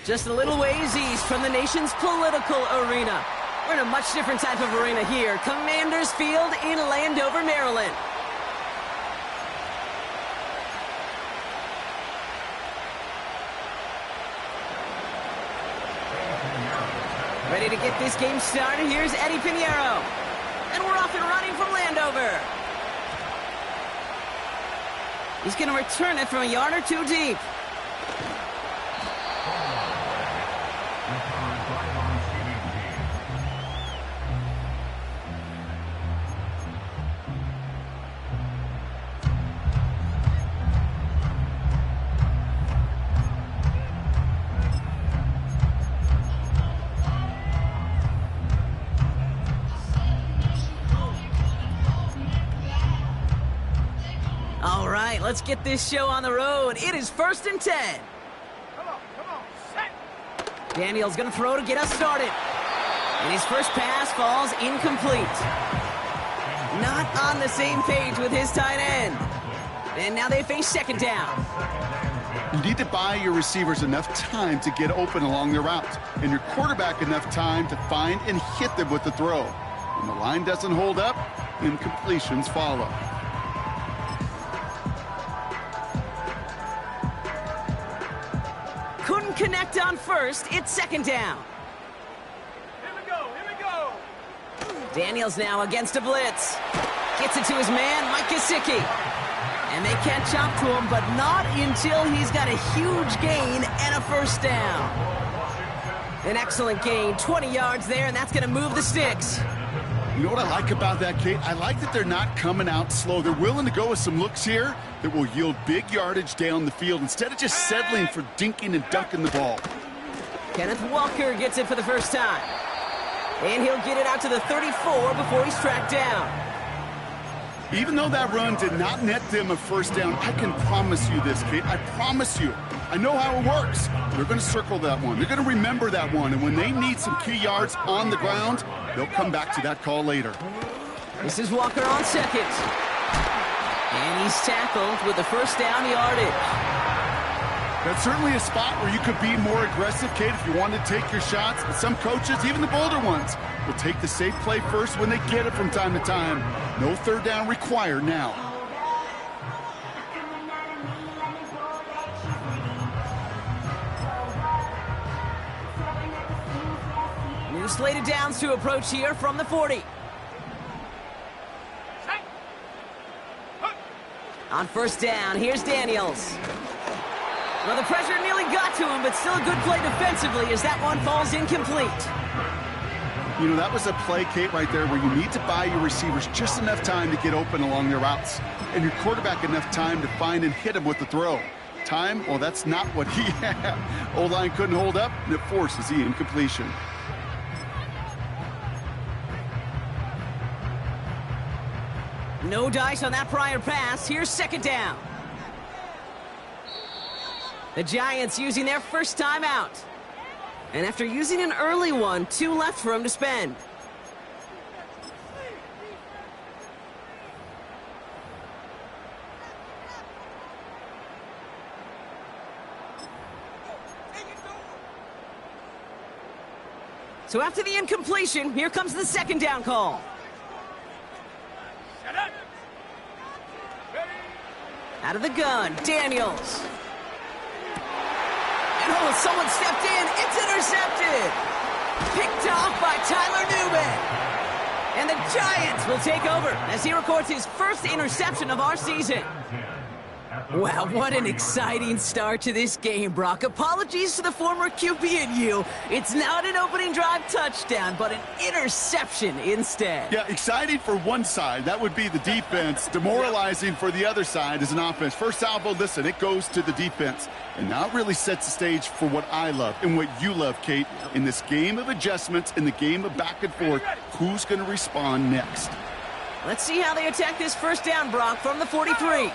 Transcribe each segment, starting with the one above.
Just a little ways east from the nation's political arena. We're in a much different type of arena here. Commanders Field in Landover, Maryland. Ready to get this game started. Here's Eddie Pinheiro. And we're off and running from Landover. He's going to return it from a yard or two deep. All right, let's get this show on the road. It is 1st and 10. Come on, set. Daniels going to throw to get us started. And his first pass falls incomplete. Not on the same page with his tight end. And now they face 2nd down. You need to buy your receivers enough time to get open along their route, and your quarterback enough time to find and hit them with the throw. When the line doesn't hold up, incompletions follow. Couldn't connect on first. It's 2nd down. Here we go. Daniels now against a blitz. Gets it to his man, Mike Gesicki. And they catch up to him, but not until he's got a huge gain and a 1st down. An excellent gain, 20 yards there, and that's going to move the sticks. You know what I like about that, Kate? I like that they're not coming out slow. They're willing to go with some looks here that will yield big yardage down the field instead of just settling for dinking and dunking the ball. Kenneth Walker gets it for the first time. And he'll get it out to the 34 before he's tracked down. Even though that run did not net them a 1st down, I can promise you this, Kate. I promise you. I know how it works. They're going to circle that one. They're going to remember that one. And when they need some key yards on the ground, they'll come back to that call later. This is Walker on 2nd. And he's tackled with the 1st down yardage. That's certainly a spot where you could be more aggressive, Kate, if you want to take your shots. But some coaches, even the bolder ones, will take the safe play first when they get it from time to time. No 3rd down required now. New slated downs to approach here from the 40. On 1st down, here's Daniels. Well, the pressure nearly got to him, but still a good play defensively as that one falls incomplete. You know, that was a play, Kate, right there where you need to buy your receivers just enough time to get open along their routes, and your quarterback enough time to find and hit him with the throw. Time, well, that's not what he had. O-line couldn't hold up, and it forces the incompletion. No dice on that prior pass. Here's 2nd down. The Giants using their 1st time out. And after using an early one, 2 left for him to spend. So after the incompletion, here comes the 2nd down call. Out of the gun, Daniels. And oh, someone stepped in. It's intercepted. Picked off by Tyler Newman. And the Giants will take over as he records his 1st interception of our season. Wow, what an exciting start to this game, Brock. Apologies to the former QB and you. It's not an opening drive touchdown, but an interception instead. Yeah, exciting for one side. That would be the defense. Demoralizing for the other side as an offense. First salvo, listen, it goes to the defense. And now it really sets the stage for what I love and what you love, Kate. In this game of adjustments, in the game of back and forth, who's going to respond next? Let's see how they attack this 1st down, Brock, from the 43.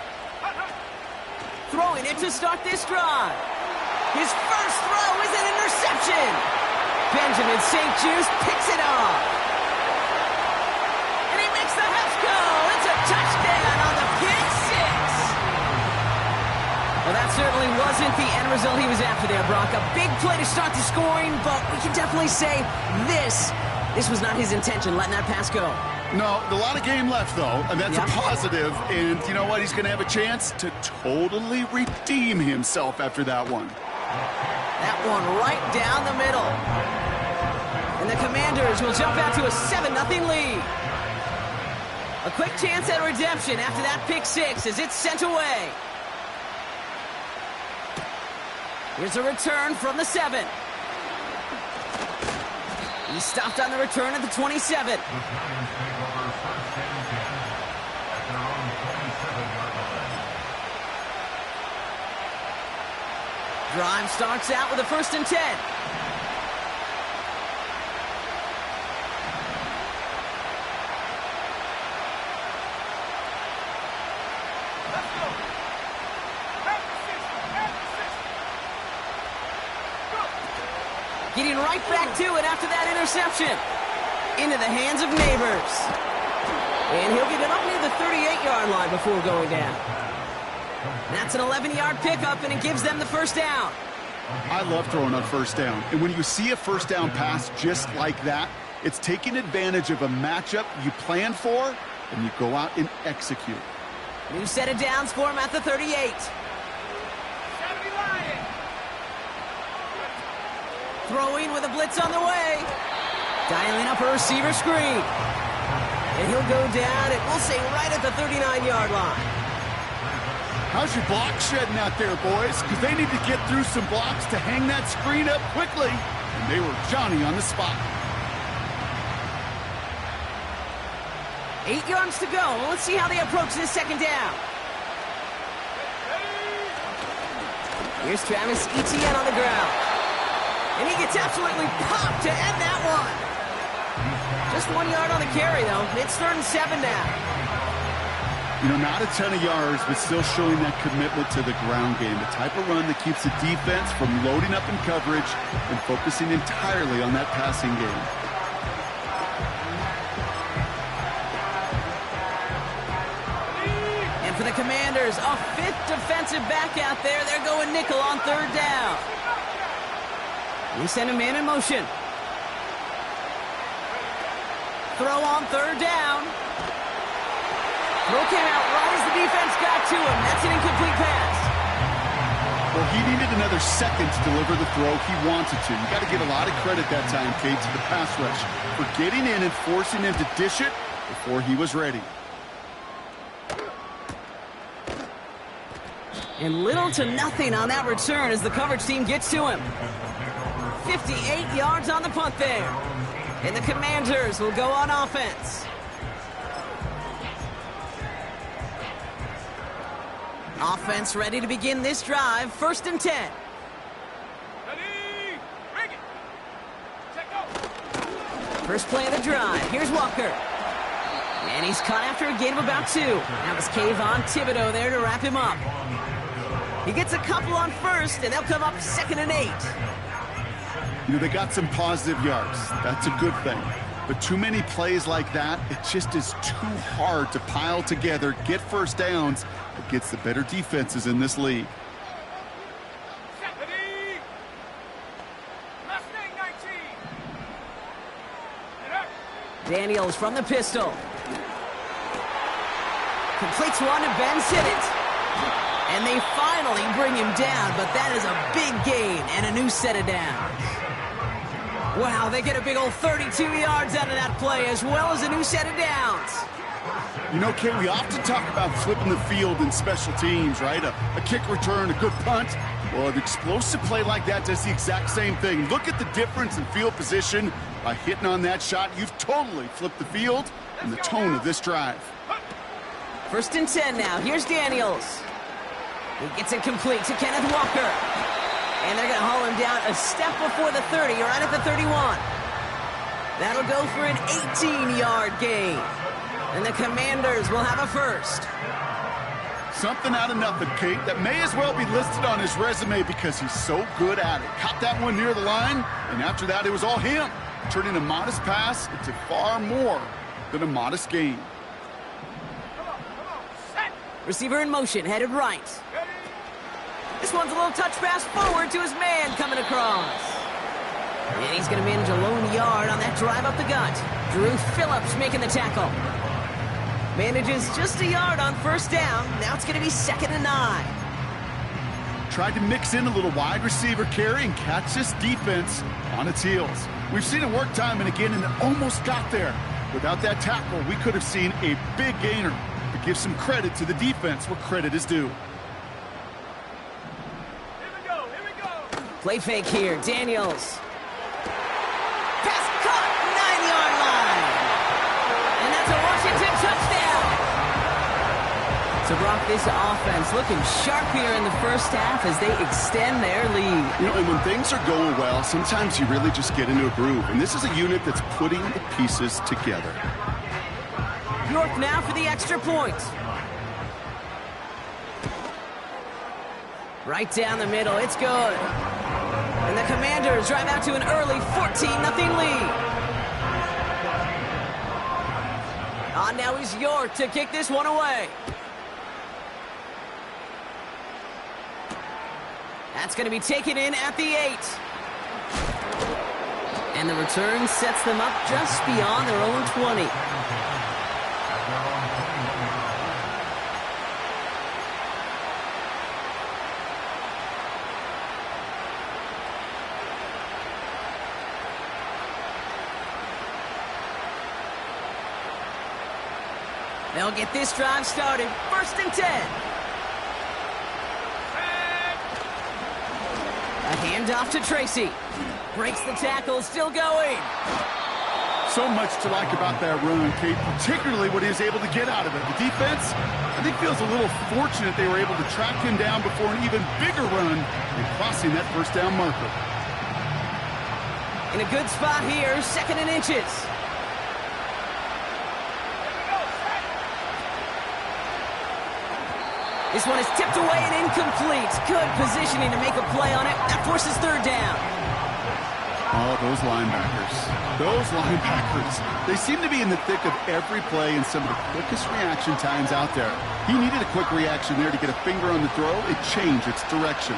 Throwing it to start this drive. His first throw is an interception. Benjamin St. Juste picks it off. And he makes the Hefco. It's a touchdown on the pick 6. Well, that certainly was wasn't the end result he was after there, Brock. A big play to start the scoring, but we can definitely say this was not his intention, letting that pass go. No, a lot of game left, though, and that's a positive. And you know what? He's going to have a chance to totally redeem himself after that one. That one right down the middle. And the Commanders will jump out to a 7-0 lead. A quick chance at redemption after that pick six as it's sent away. Here's a return from the 7. He stopped on the return at the 27. Drive starts out with a 1st and 10. Getting right back to it after that interception. Into the hands of Neighbors. And he'll get it up near the 38-yard line before going down. That's an 11-yard pickup, and it gives them the 1st down. I love throwing on 1st down. And when you see a 1st down pass just like that, it's taking advantage of a matchup you plan for, and you go out and execute. New set of downs for him at the 38. Throwing with a blitz on the way. Dialing up a receiver screen. And he'll go down, and we'll say right at the 39-yard line. How's your block shedding out there, boys? Because they need to get through some blocks to hang that screen up quickly. And they were Johnny on the spot. 8 yards to go. Let's see how they approach this 2nd down. Here's Travis Etienne on the ground. And he gets absolutely popped to end that one. Just 1 yard on the carry, though. It's 3rd and 7 now. You know, not a ton of yards, but still showing that commitment to the ground game. The type of run that keeps the defense from loading up in coverage and focusing entirely on that passing game. And for the Commanders, a 5th defensive back out there. They're going nickel on 3rd down. We send a man in motion. Throw on 3rd down. Throw came out right as the defense got to him. That's an incomplete pass. Well, he needed another second to deliver the throw he wanted to. You got to give a lot of credit that time, Kate, to the pass rush for getting in and forcing him to dish it before he was ready. And little to nothing on that return as the coverage team gets to him. 58 yards on the punt there. And the Commanders will go on offense. Offense ready to begin this drive. 1st and 10. Ready, bring it. Check go. First play of the drive. Here's Walker. And he's caught after a gain of about 2. That was Kayvon Thibodeau there to wrap him up. He gets a couple on 1st, and they'll come up 2nd and 8. You know, they got some positive yards. That's a good thing. But too many plays like that, it just is too hard to pile together, get 1st downs against the better defenses in this league. Ready. Last name 19. Daniels from the pistol. Completes one to Ben Simmons. And they finally bring him down, but that is a big gain and a new set of downs. Wow, they get a big old 32 yards out of that play, as well as a new set of downs. You know, Kate, we often talk about flipping the field in special teams, right? A kick return, a good punt. Well, an explosive play like that does the exact same thing. Look at the difference in field position. By hitting on that shot, you've totally flipped the field and the tone of this drive. 1st and 10 now. Here's Daniels. He gets it complete to Kenneth Walker. And they're going to haul him down a step before the 30, right at the 31. That'll go for an 18-yard gain. And the Commanders will have a 1st. Something out of nothing, Kate, that may as well be listed on his resume because he's so good at it. Caught that one near the line, and after that, it was all him, turning a modest pass into far more than a modest gain. Come on, set. Receiver in motion, headed right. Ready. This one's a little touch pass forward to his man coming across. And he's going to manage a lone yard on that drive up the gut. Drew Phillips making the tackle. Manages just a yard on first down. Now it's going to be 2nd and 9. Tried to mix in a little wide receiver carry and catch this defense on its heels. We've seen it work time and again, and it almost got there. Without that tackle, we could have seen a big gainer. But give some credit to the defense where credit is due. Here we go, here we go. Play fake here, Daniels. Pass caught, 9-yard line. And that's a Washington touchdown. So Brock, this offense looking sharp here in the first half as they extend their lead. You know, and when things are going well, sometimes you really just get into a groove. And this is a unit that's putting the pieces together. York now for the extra point. Right down the middle, it's good. And the Commanders drive out to an early 14-0 lead. On now is York to kick this one away. That's going to be taken in at the 8. And the return sets them up just beyond their own 20. They'll get this drive started. 1st and 10. A handoff to Tracy. Breaks the tackle, still going. So much to like about that run, Kate, particularly what he was able to get out of it. The defense, I think, feels a little fortunate they were able to track him down before an even bigger run and crossing that first down marker. In a good spot here, 2nd and inches. This one is tipped away and incomplete. Good positioning to make a play on it. That forces 3rd down. Oh, those linebackers. Those linebackers. They seem to be in the thick of every play and some of the quickest reaction times out there. He needed a quick reaction there to get a finger on the throw. It changed its direction.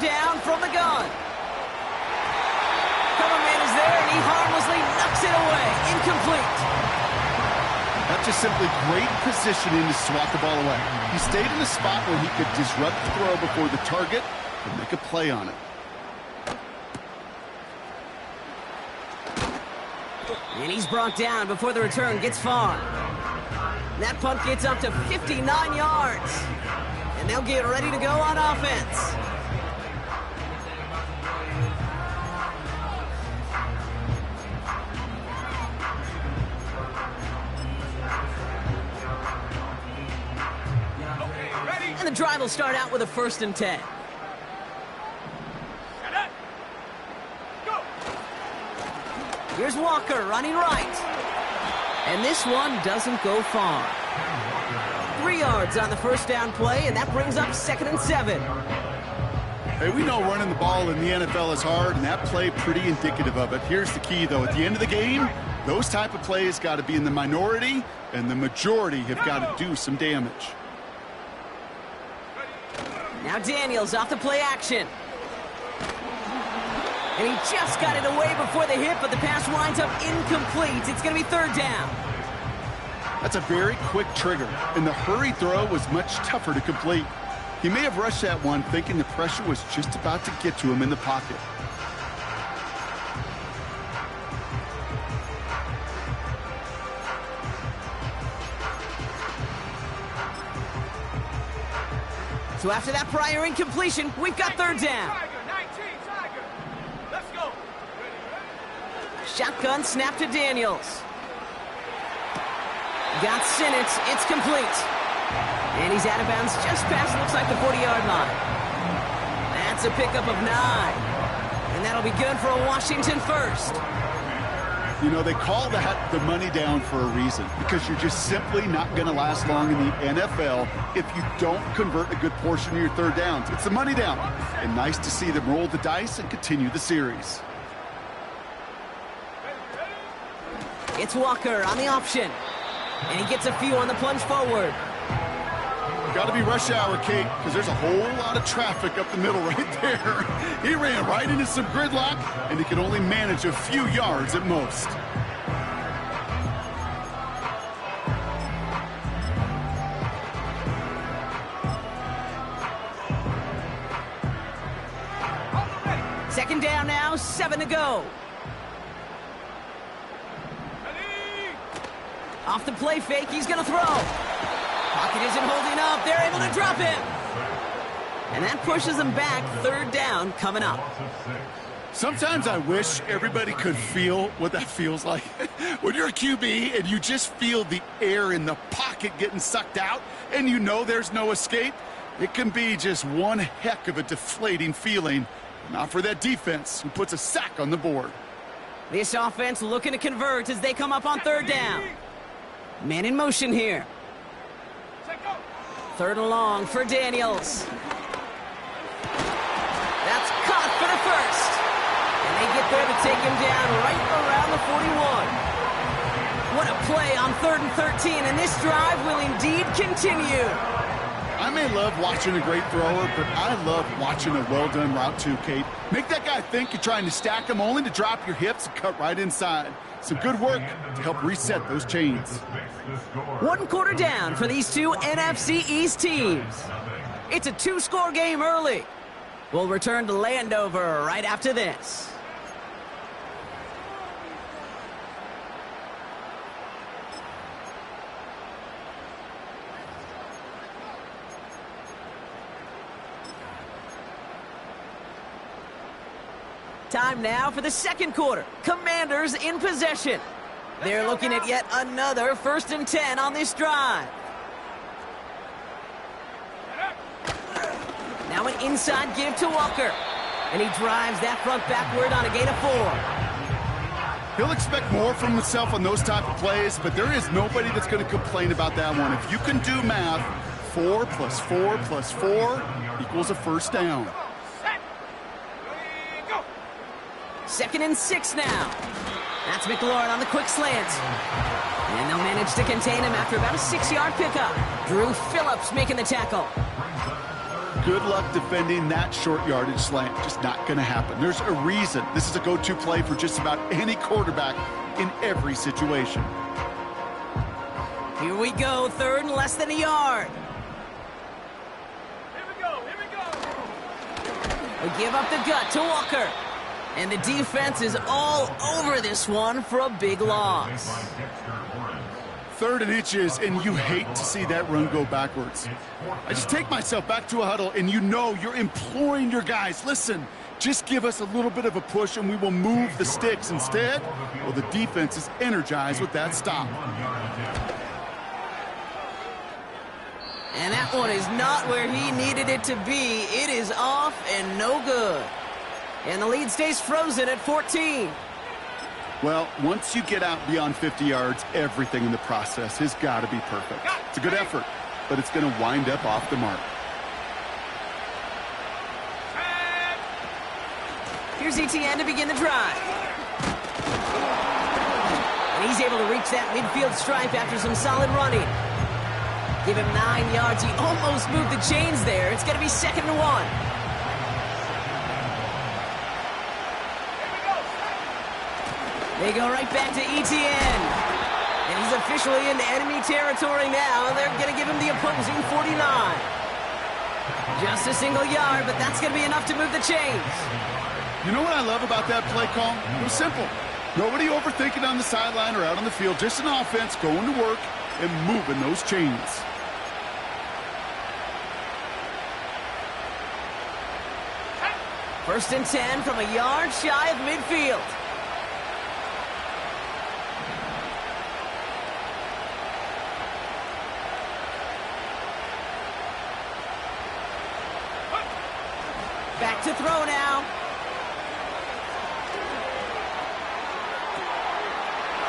Down from the gun. Cover man is there, and he harmlessly knocks it away. Incomplete. That's just simply great positioning to swat the ball away. He stayed in a spot where he could disrupt the throw before the target and make a play on it. And he's brought down before the return gets far. That punt gets up to 59 yards. And they'll get ready to go on offense. And the drive will start out with a 1st and 10. Go. Here's Walker running right. And this one doesn't go far. 3 yards on the first down play, and that brings up 2nd and 7. Hey, we know running the ball in the NFL is hard, and that play pretty indicative of it. Here's the key, though. At the end of the game, those type of plays got to be in the minority, and the majority have got to do some damage. Now Daniels off the play action. And he just got it away before the hit, but the pass winds up incomplete. It's going to be 3rd down. That's a very quick trigger, and the hurry throw was much tougher to complete. He may have rushed that one thinking the pressure was just about to get to him in the pocket. So after that prior incompletion, we've got 3rd down. Tiger, 19, Tiger. Let's go. Shotgun snap to Daniels. Got Sinnott. It's complete. And he's out of bounds just past, looks like, the 40-yard line. That's a pickup of 9. And that'll be good for a Washington first. You know, they call that the money down for a reason, because you're just simply not going to last long in the NFL if you don't convert a good portion of your third downs. It's the money down. And nice to see them roll the dice and continue the series. It's Walker on the option. And he gets a few on the plunge forward. Got to be rush hour, Kate, because there's a whole lot of traffic up the middle right there. He ran right into some gridlock, and he can only manage a few yards at most. Second down now, 7 to go. Off the play fake, he's going to throw. Pocket isn't holding up. They're able to drop him. And that pushes them back. Third down coming up. Sometimes I wish everybody could feel what that feels like. When you're a QB and you just feel the air in the pocket getting sucked out and you know there's no escape, it can be just one heck of a deflating feeling. Not for that defense who puts a sack on the board. This offense looking to convert as they come up on third down. Man in motion here. Third and long for Daniels. That's caught for the first. And they get there to take him down right around the 41. What a play on 3rd and 13, and this drive will indeed continue. I may love watching a great thrower, but I love watching a well-done route too, Kate. Make that guy think you're trying to stack him only to drop your hips and cut right inside. Some good work to help reset those chains. 1 quarter down for these two NFC East teams. It's a 2-score game early. We'll return to Landover right after this. Time now for the second quarter. Commanders in possession. They're looking at yet another 1st and 10 on this drive. Now an inside give to Walker. And he drives that front backward on a gain of 4. He'll expect more from himself on those type of plays, but there is nobody that's going to complain about that one. If you can do math, 4 plus 4 plus 4 equals a first down. 2nd and 6 now. That's McLaurin on the quick slant. And they'll manage to contain him after about a 6-yard pickup. Drew Phillips making the tackle. Good luck defending that short yardage slant. Just not going to happen. There's a reason this is a go-to play for just about any quarterback in every situation. Here we go, 3rd and less than a yard. Here we go, here we go. We give up the gut to Walker. And the defense is all over this one for a big loss. 3rd and inches, and you hate to see that run go backwards. I just take myself back to a huddle, and you know you're imploring your guys, listen, just give us a little bit of a push, and we will move the sticks. Instead, well, the defense is energized with that stop. And that one is not where he needed it to be. It is off and no good. And the lead stays frozen at 14. Well, once you get out beyond 50 yards, everything in the process has got to be perfect. It's a good effort, but it's going to wind up off the mark. Here's ETN to begin the drive. And he's able to reach that midfield stripe after some solid running. Give him 9 yards. He almost moved the chains there. It's going to be 2nd and 1. They go right back to ETN. And he's officially in enemy territory now. They're going to give him the opposing 49. Just a single yard, but that's going to be enough to move the chains. You know what I love about that play call? It was simple. Nobody overthinking on the sideline or out on the field. Just an offense going to work and moving those chains. First and 10 from a yard shy of midfield. Back to throw now.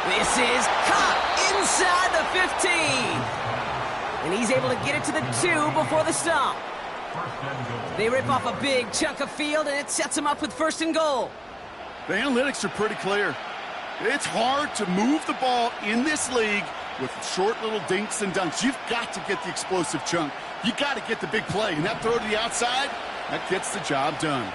This is caught inside the 15. And he's able to get it to the 2 before the stop. They rip off a big chunk of field, and it sets them up with 1st and goal. The analytics are pretty clear. It's hard to move the ball in this league with short little dinks and dunks. You've got to get the explosive chunk. You got to get the big play. And that throw to the outside, that gets the job done.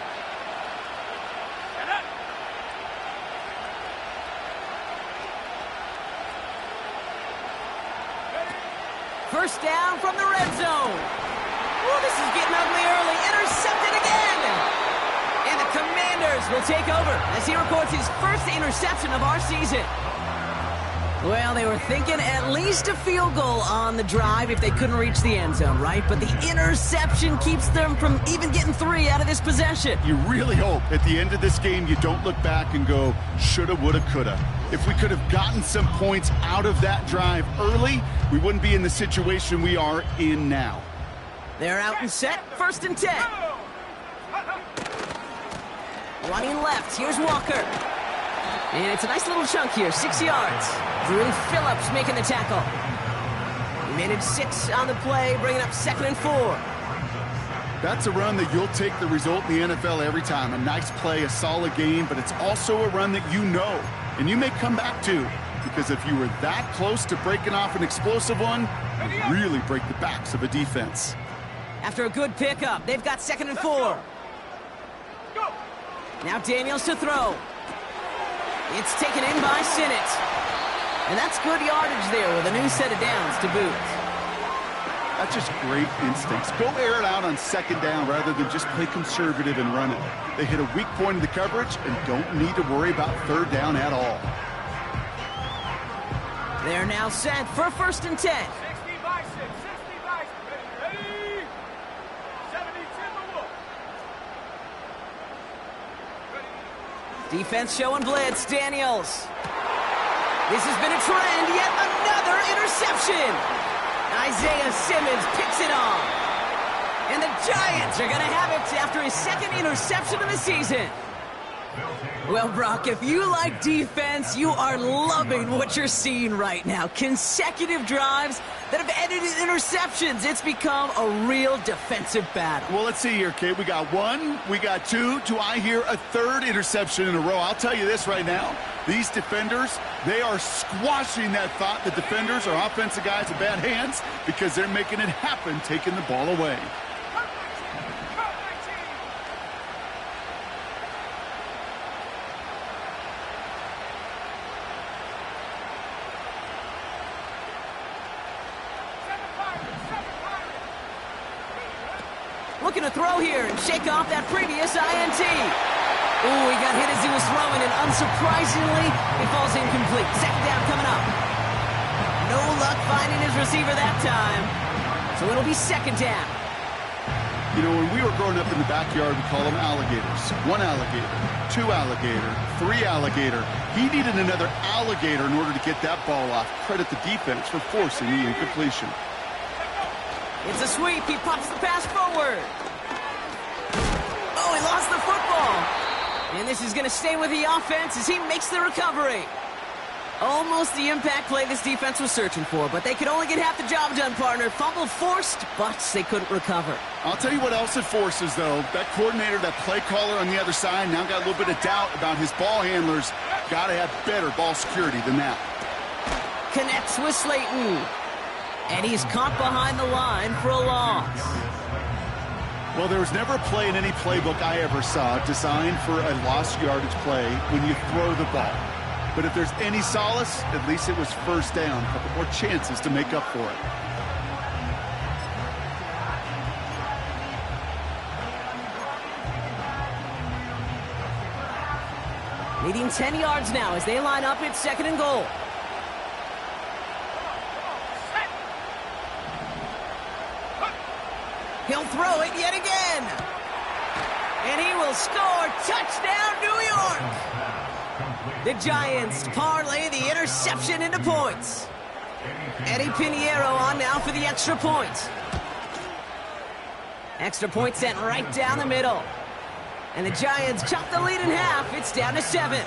First down from the red zone. Oh, this is getting ugly early. Intercepted again. And the Commanders will take over as he records his first interception of our season. Well, they were thinking at least a field goal on the drive if they couldn't reach the end zone, right? But the interception keeps them from even getting 3 out of this possession. You really hope at the end of this game you don't look back and go, shoulda, woulda, coulda. If we could have gotten some points out of that drive early, we wouldn't be in the situation we are in now. They're out and set, 1st and 10. Running left, here's Walker. And it's a nice little chunk here, 6 yards. Drew Phillips making the tackle. He managed 6 on the play, bringing up 2nd and 4. That's a run that you'll take the result in the NFL every time. A nice play, a solid game, but it's also a run that you know, and you may come back to, because if you were that close to breaking off an explosive one, you really break the backs of a defense. After a good pickup, they've got 2nd and 4. Now Daniels to throw. It's taken in by Sinnott. And that's good yardage there with a new set of downs to boot. That's just great instincts. Go air it out on 2nd down rather than just play conservative and run it. They hit a weak point in the coverage and don't need to worry about 3rd down at all. They're now set for 1st and 10. 60 by 6, 60 by 6. Ready? 70 Timberwolves. Defense showing blitz, Daniels. This has been a trend, yet another interception. Isaiah Simmons picks it off. And the Giants are going to have it after his 2nd interception of the season. Well, Brock, if you like defense, you are loving what you're seeing right now. Consecutive drives that have ended in interceptions. It's become a real defensive battle. Well, let's see here, Kate. We got 1, we got 2. Do I hear a 3rd interception in a row? I'll tell you this right now. These defenders, they are squashing that thought the defenders are offensive guys with bad hands because they're making it happen, taking the ball away. Looking to throw here and shake off that previous INT. Ooh, he got hit as he was throwing, and unsurprisingly, it falls incomplete. 2nd down coming up. No luck finding his receiver that time. So it'll be 2nd down. You know, when we were growing up in the backyard, we call them alligators. 1 alligator, 2 alligator, 3 alligator. He needed another alligator in order to get that ball off. Credit the defense for forcing the incompletion. It's a sweep. He pops the pass forward. Oh, he lost the football. And this is going to stay with the offense as he makes the recovery. Almost the impact play this defense was searching for, but they could only get half the job done, partner. Fumble forced, but they couldn't recover. I'll tell you what else it forces, though. That coordinator, that play caller on the other side, now got a little bit of doubt about his ball handlers. Got to have better ball security than that. Connects with Slayton. And he's caught behind the line for a loss. Well, there was never a play in any playbook I ever saw designed for a lost yardage play when you throw the ball. But if there's any solace, at least it was 1st down. A couple more chances to make up for it. Needing 10 yards now as they line up at 2nd and goal. He'll throw it yet again. And he will score. Touchdown, New York. The Giants parlay the interception into points. Eddie Pinheiro on now for the extra point. Extra point sent right down the middle. And the Giants chop the lead in half. It's down to 7.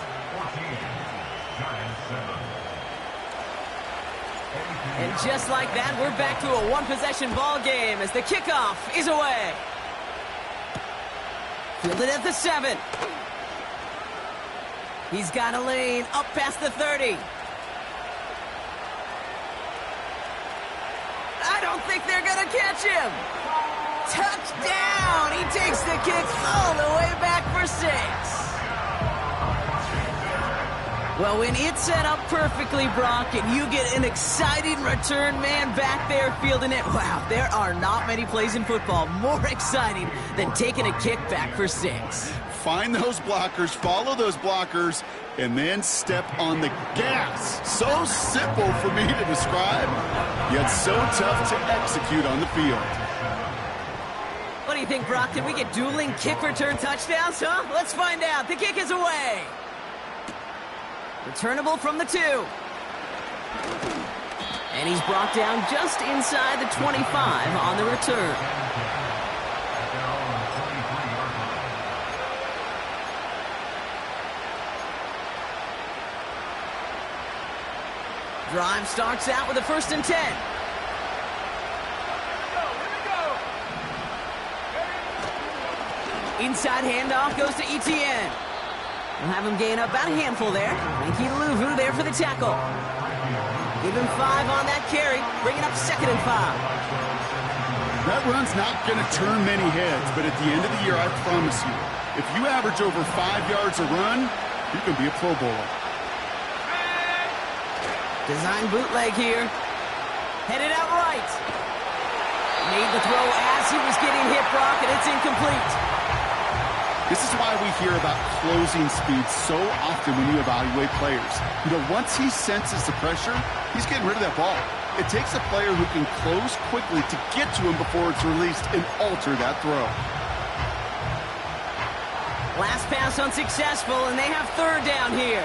And just like that, we're back to a one-possession ball game as the kickoff is away. Fielded at the 7. He's got a lane up past the 30. I don't think they're going to catch him. Touchdown! He takes the kick all the way back for 6. Well, when it's set up perfectly, Brock, and you get an exciting return man back there fielding it, wow, there are not many plays in football more exciting than taking a kick back for 6. Find those blockers, follow those blockers, and then step on the gas. So simple for me to describe, yet so tough to execute on the field. What do you think, Brock? Can we get dueling kick return touchdowns, huh? Let's find out. The kick is away. Returnable from the 2. And he's brought down just inside the 25 on the return. Drive starts out with a 1st and 10. Inside handoff goes to Etienne. We'll have him gain up about a handful there. Frankie Luvu there for the tackle. Give him 5 on that carry, bringing up 2nd and 5. That run's not going to turn many heads, but at the end of the year, I promise you, if you average over 5 yards a run, you can be a Pro Bowler. Design bootleg here. Headed out right. Made the throw as he was getting hit, Brock, and it's incomplete. This is why we hear about closing speed so often when you evaluate players. You know, once he senses the pressure, he's getting rid of that ball. It takes a player who can close quickly to get to him before it's released and alter that throw. Last pass unsuccessful, and they have 3rd down here.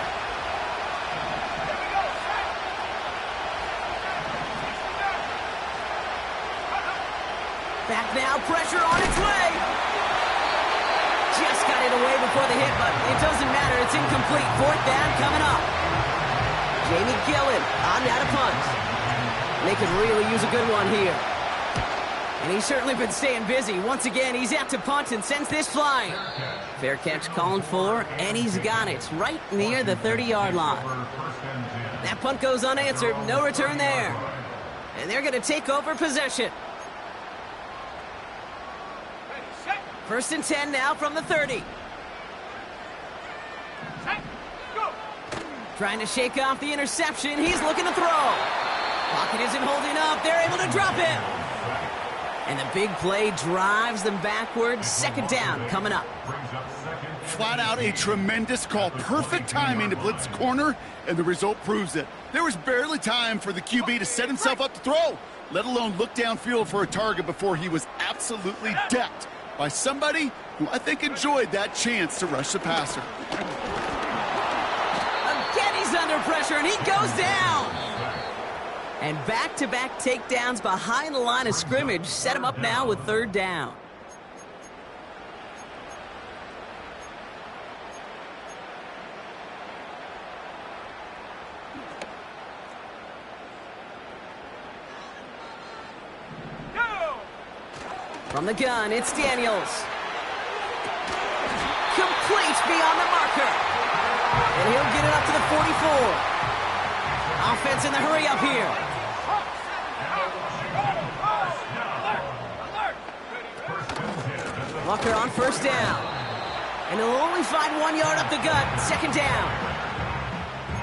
Back now, pressure on its way. Just got it away before the hit, but it doesn't matter. It's incomplete. 4th down coming up. Jamie Gillen on that a punt. They could really use a good one here. And he's certainly been staying busy. Once again, he's out to punt and sends this flying. Fair catch called for, and he's got it right near the 30-yard line. That punt goes unanswered. No return there. And they're going to take over possession. 1st and 10 now from the 30. Trying to shake off the interception. He's looking to throw. Pocket isn't holding up. They're able to drop him. And the big play drives them backwards. 2nd down coming up. Flat out a tremendous call. Perfect timing to blitz corner, and the result proves it. There was barely time for the QB to set himself up to throw, let alone look downfield for a target before he was absolutely decked by somebody who I think enjoyed that chance to rush the passer. Again, he's under pressure, and he goes down. And back-to-back takedowns behind the line of scrimmage set him up now with 3rd down. From the gun, it's Daniels. Complete beyond the marker. And he'll get it up to the 44. Offense in the hurry up here. Walker on 1st down. And he'll only find 1 yard up the gut. 2nd down.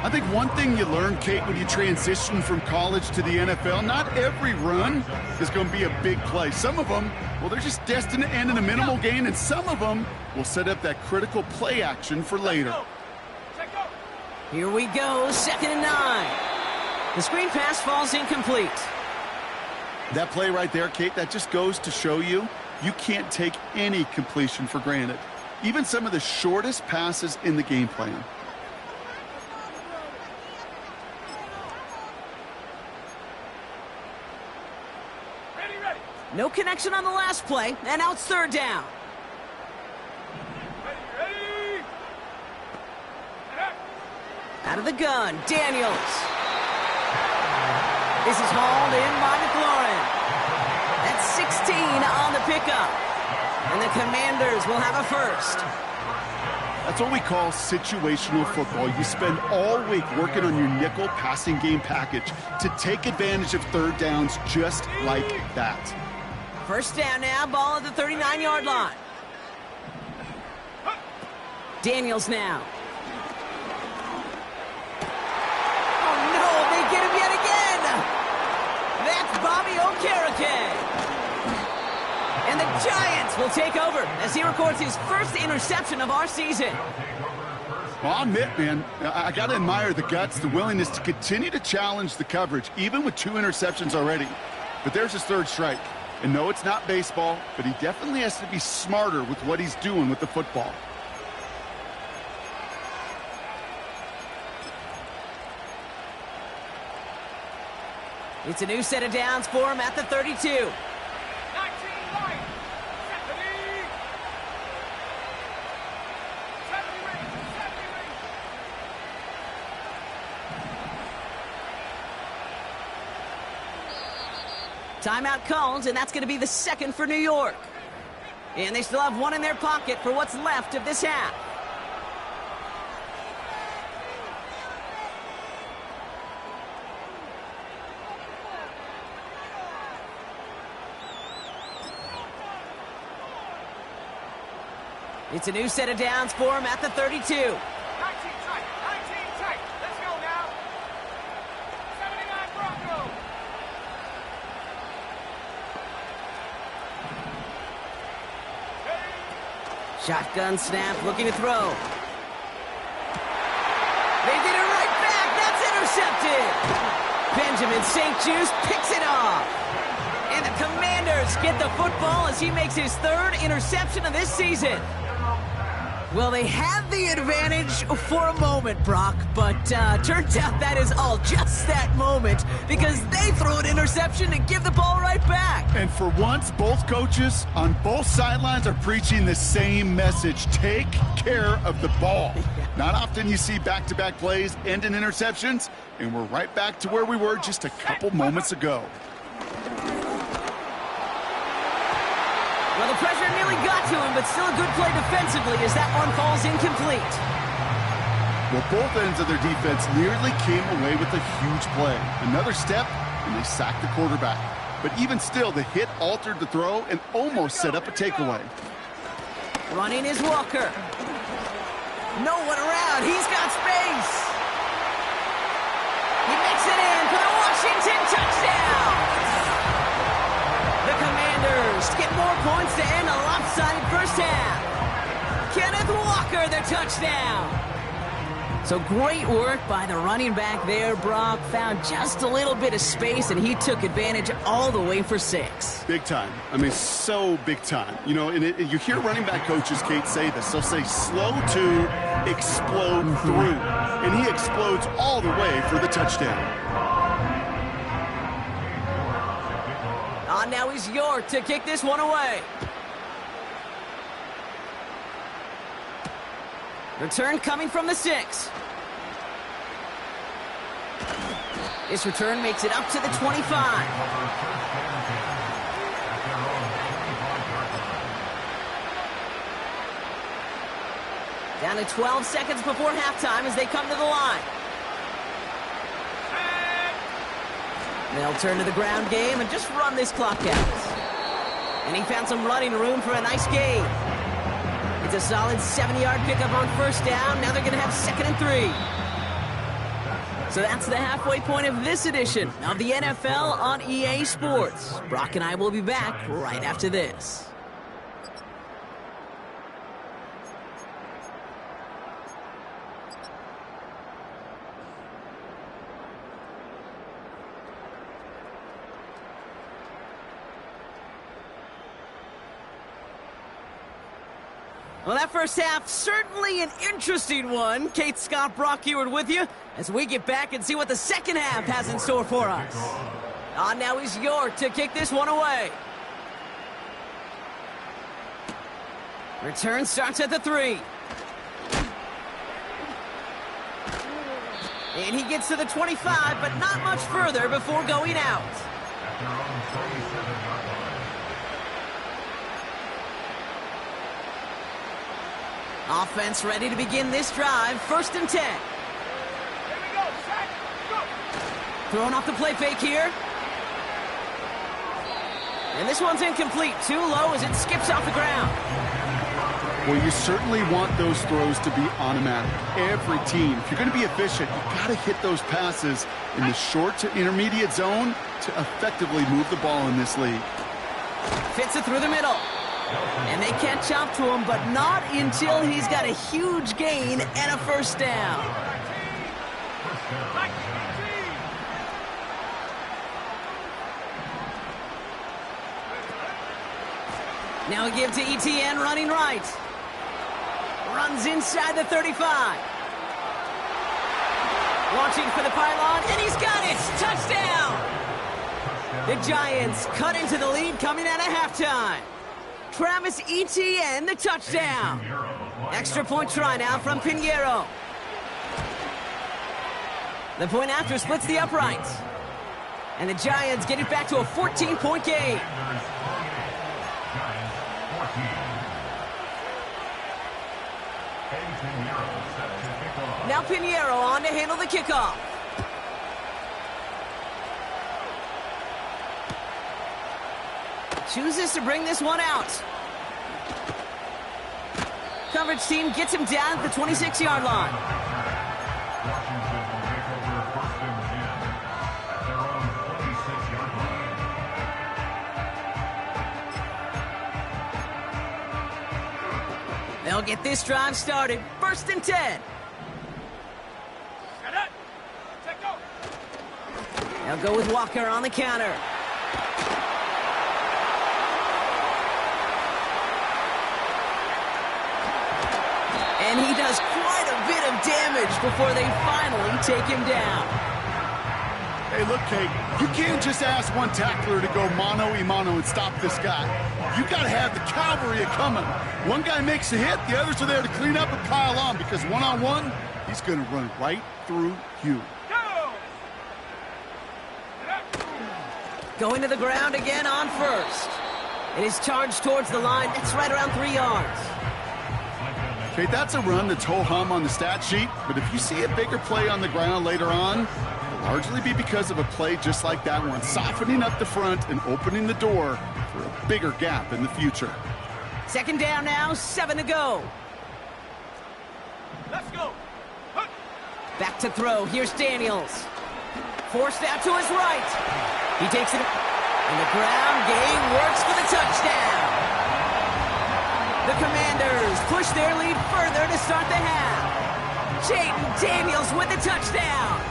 I think one thing you learn, Kate, when you transition from college to the NFL, not every run is going to be a big play. Some of them, well, they're just destined to end in a minimal gain, and some of them will set up that critical play action for later. Here we go, 2nd and 9. The screen pass falls incomplete. That play right there, Kate, that just goes to show you, you can't take any completion for granted. Even some of the shortest passes in the game plan. No connection on the last play, and now it's 3rd down. Out of the gun, Daniels. This is hauled in by McLaurin. That's 16 on the pickup. And the Commanders will have a first. That's what we call situational football. You spend all week working on your nickel passing game package to take advantage of third downs just like that. First down now, ball at the 39-yard line. Daniels now. Oh, no, they get him yet again. That's Bobby Okereke. And the Giants will take over as he records his first interception of our season. Well, I'll admit, man, I got to admire the guts, the willingness to continue to challenge the coverage, even with 2 interceptions already. But there's his third strike. And no, it's not baseball, but he definitely has to be smarter with what he's doing with the football. It's a new set of downs for him at the 32. Timeout called, and that's going to be the second for New York. And they still have one in their pocket for what's left of this half. It's a new set of downs for him at the 32. 19 tight, 19 tight. Let's go now. 79 Bronco. Shotgun snap, looking to throw. They did it right back. That's intercepted. Benjamin St-Juste picks it off. And the Commanders get the football as he makes his third interception of this season. Well, they had the advantage for a moment, Brock, but turns out that is all just that moment because they throw an interception to give the ball right back. And for once, both coaches on both sidelines are preaching the same message. Take care of the ball. Not often you see back-to-back plays end in interceptions, and we're right back to where we were just a couple moments ago. Well, the pressure nearly got to him, but still a good play defensively as that one falls incomplete. Well, both ends of their defense nearly came away with a huge play. Another step, and they sacked the quarterback. But even still, the hit altered the throw and almost set up a takeaway. Running is Walker. No one around. He's got space. He makes it in for the Washington touchdown. The Commanders get more points to end a lopsided first half. Kenneth Walker, the touchdown. So great work by the running back there, Brock. Found just a little bit of space, and he took advantage all the way for 6. Big time. I mean, so big time. You know, and you hear running back coaches, Kate, say this. They'll say slow to explode through. And he explodes all the way for the touchdown. Now he's York to kick this one away. Return coming from the 6. This return makes it up to the 25. Down to 12 seconds before halftime as they come to the line. They'll turn to the ground game and just run this clock out. And he found some running room for a nice gain. It's a solid 70-yard pickup on first down. Now they're going to have 2nd and 3. So that's the halfway point of this edition of the NFL on EA Sports. Brock and I will be back right after this. Well, that first half, certainly an interesting one. Kate Scott, Brock Heward with you as we get back and see what the second half has in store for us. Now he's York to kick this one away. Return starts at the 3. And he gets to the 25, but not much further before going out. Offense ready to begin this drive. 1st and 10. Here we go, set, go. Throwing off the play fake here. And this one's incomplete. Too low as it skips off the ground. Well, you certainly want those throws to be automatic. Every team, if you're going to be efficient, you got to hit those passes in the short to intermediate zone to effectively move the ball in this league. Fits it through the middle. And they catch up to him, but not until he's got a huge gain and a 1st down. Now we give to ETN running right. Runs inside the 35. Launching for the pylon, and he's got it! Touchdown! The Giants cut into the lead coming out of halftime. Travis Etienne, the touchdown. Extra point try now from Pinheiro. The point after splits the uprights. And the Giants get it back to a 14-point game. Now Pinheiro on to handle the kickoff. Chooses to bring this one out. Coverage team gets him down at the 26-yard line. They'll get this drive started. 1st and 10. They'll go with Walker on the counter. And he does quite a bit of damage before they finally take him down. Hey, look, Kate, you can't just ask one tackler to go mano-a-mano and stop this guy. You got to have the cavalry coming. One guy makes a hit, the others are there to clean up and pile on, because one-on-one, he's going to run right through you. Going to the ground again on 1st. It is charged towards the line. It's right around 3 yards. Okay, that's a run that's ho-hum on the stat sheet, but if you see a bigger play on the ground later on, it'll largely be because of a play just like that one, softening up the front and opening the door for a bigger gap in the future. 2nd down now, 7 to go. Let's go. Back to throw. Here's Daniels. Forced out to his right. He takes it, and the ground game works for the touchdown. The Commanders push their lead further to start the half. Jayden Daniels with the touchdown.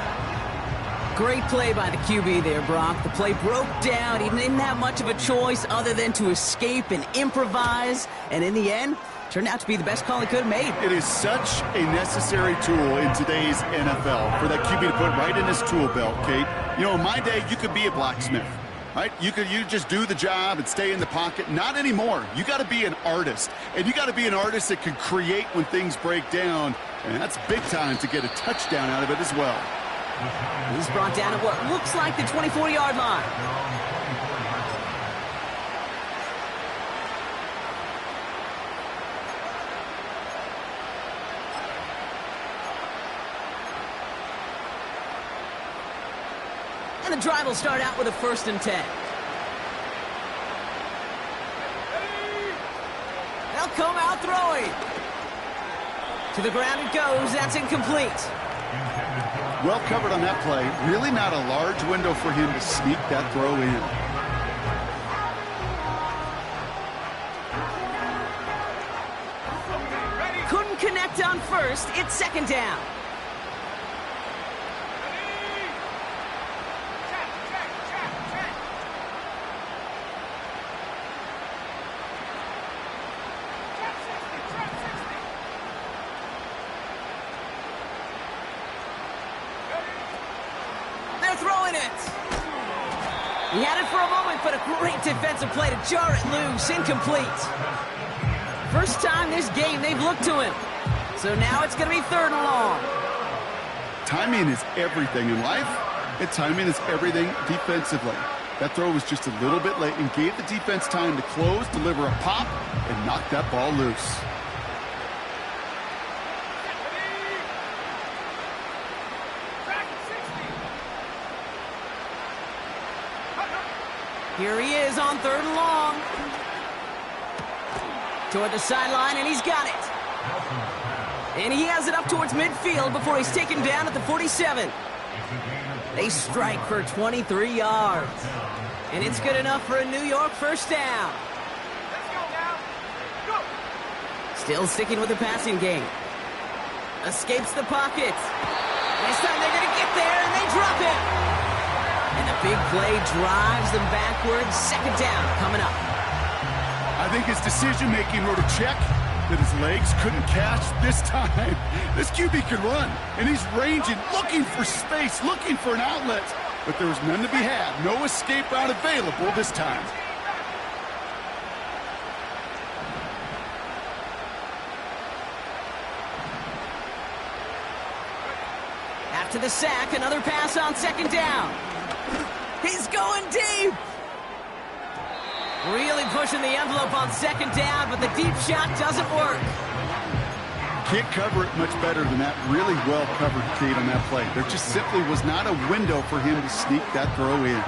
Great play by the QB there, Brock. The play broke down. He didn't have much of a choice other than to escape and improvise. And in the end, turned out to be the best call he could have made. It is such a necessary tool in today's NFL for that QB to put right in his tool belt, Kate. You know, in my day, you could be a blacksmith, right? You just do the job and stay in the pocket. Not anymore. You got to be an artist, and you got to be an artist that can create when things break down, and that's big time to get a touchdown out of it as well. He's brought down at what looks like the 24-yard line. And the drive will start out with a 1st and 10. They'll come out throwing. To the ground it goes. That's incomplete. Well covered on that play. Really not a large window for him to sneak that throw in. Couldn't connect on 1st. It's 2nd down. Throwing it. He had it for a moment, but a great defensive play to jar it loose. Incomplete. First time this game they've looked to him. So now it's going to be 3rd and long. Timing is everything in life, and timing is everything defensively. That throw was just a little bit late and gave the defense time to close, deliver a pop, and knock that ball loose. Here he is on 3rd and long. Toward the sideline, and he's got it. And he has it up towards midfield before he's taken down at the 47. They strike for 23 yards. And it's good enough for a New York first down. Let's go now. Go. Still sticking with the passing game. Escapes the pocket. This time they're going to get there, and they drop him. And the big play drives them backwards. 2nd down coming up. I think his decision-making wrote a check that his legs couldn't catch this time. This QB can run, and he's ranging, looking for space, looking for an outlet. But there was none to be had. No escape route available this time. After the sack, another pass on 2nd down. He's going deep. Really pushing the envelope on 2nd down, but the deep shot doesn't work. Can't cover it much better than that. Really well covered, Kate, on that play. There just simply was not a window for him to sneak that throw in.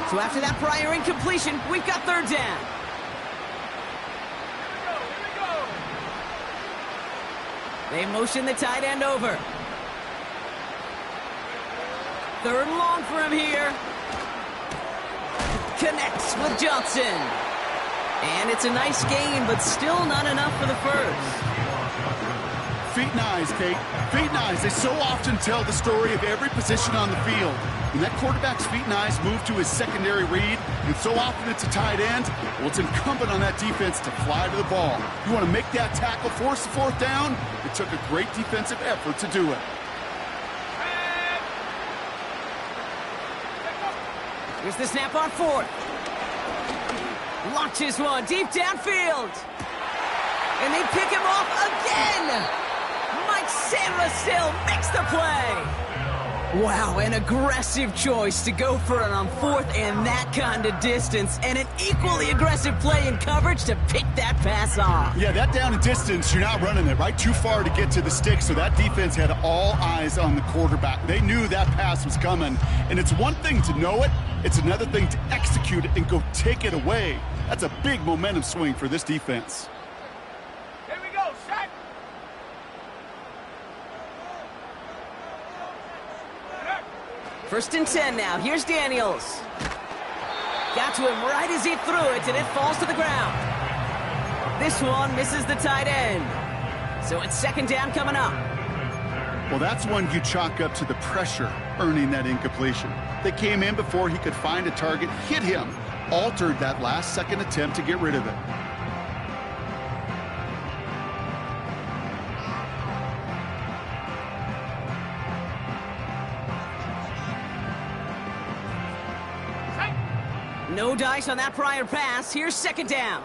So after that prior incompletion, we've got 3rd down. They motion the tight end over. 3rd and long for him here. Connects with Johnson. And it's a nice gain, but still not enough for the first. Feet and eyes, Kate. Feet and eyes. They so often tell the story of every position on the field. When that quarterback's feet and eyes move to his secondary read, and so often it's a tight end, well, it's incumbent on that defense to fly to the ball. You want to make that tackle, force the 4th down? It took a great defensive effort to do it. Here's the snap on 4th. Launches one deep downfield. And they pick him off again. Mike Sainristil makes the play. Wow, an aggressive choice to go for it on 4th and that kind of distance. And an equally aggressive play in coverage to pick that pass off. Yeah, that down and distance, you're not running it, right? Too far to get to the stick, so that defense had all eyes on the quarterback. They knew that pass was coming. And it's one thing to know it, it's another thing to execute it and go take it away. That's a big momentum swing for this defense. Here we go, set. 1st and 10 now. Here's Daniels. Got to him right as he threw it, and it falls to the ground. This one misses the tight end. So it's 2nd down coming up. Well, that's one you chalk up to the pressure earning that incompletion. They came in before he could find a target, hit him, altered that last-second attempt to get rid of it. No dice on that prior pass. Here's 2nd down.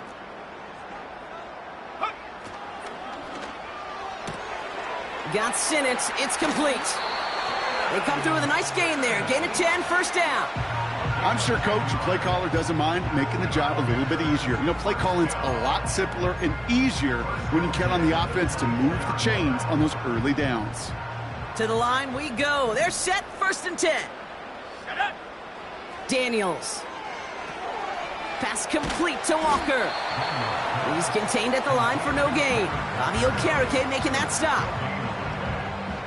Got Sinnott. It's complete. They come through with a nice gain there. Gain of 10, 1st down. I'm sure, Coach, your play caller doesn't mind making the job a little bit easier. You know, play calling's a lot simpler and easier when you count on the offense to move the chains on those early downs. To the line we go. They're set, 1st and 10. Set up. Daniels. Pass complete to Walker. He's contained at the line for no gain. Bobby Okereke making that stop.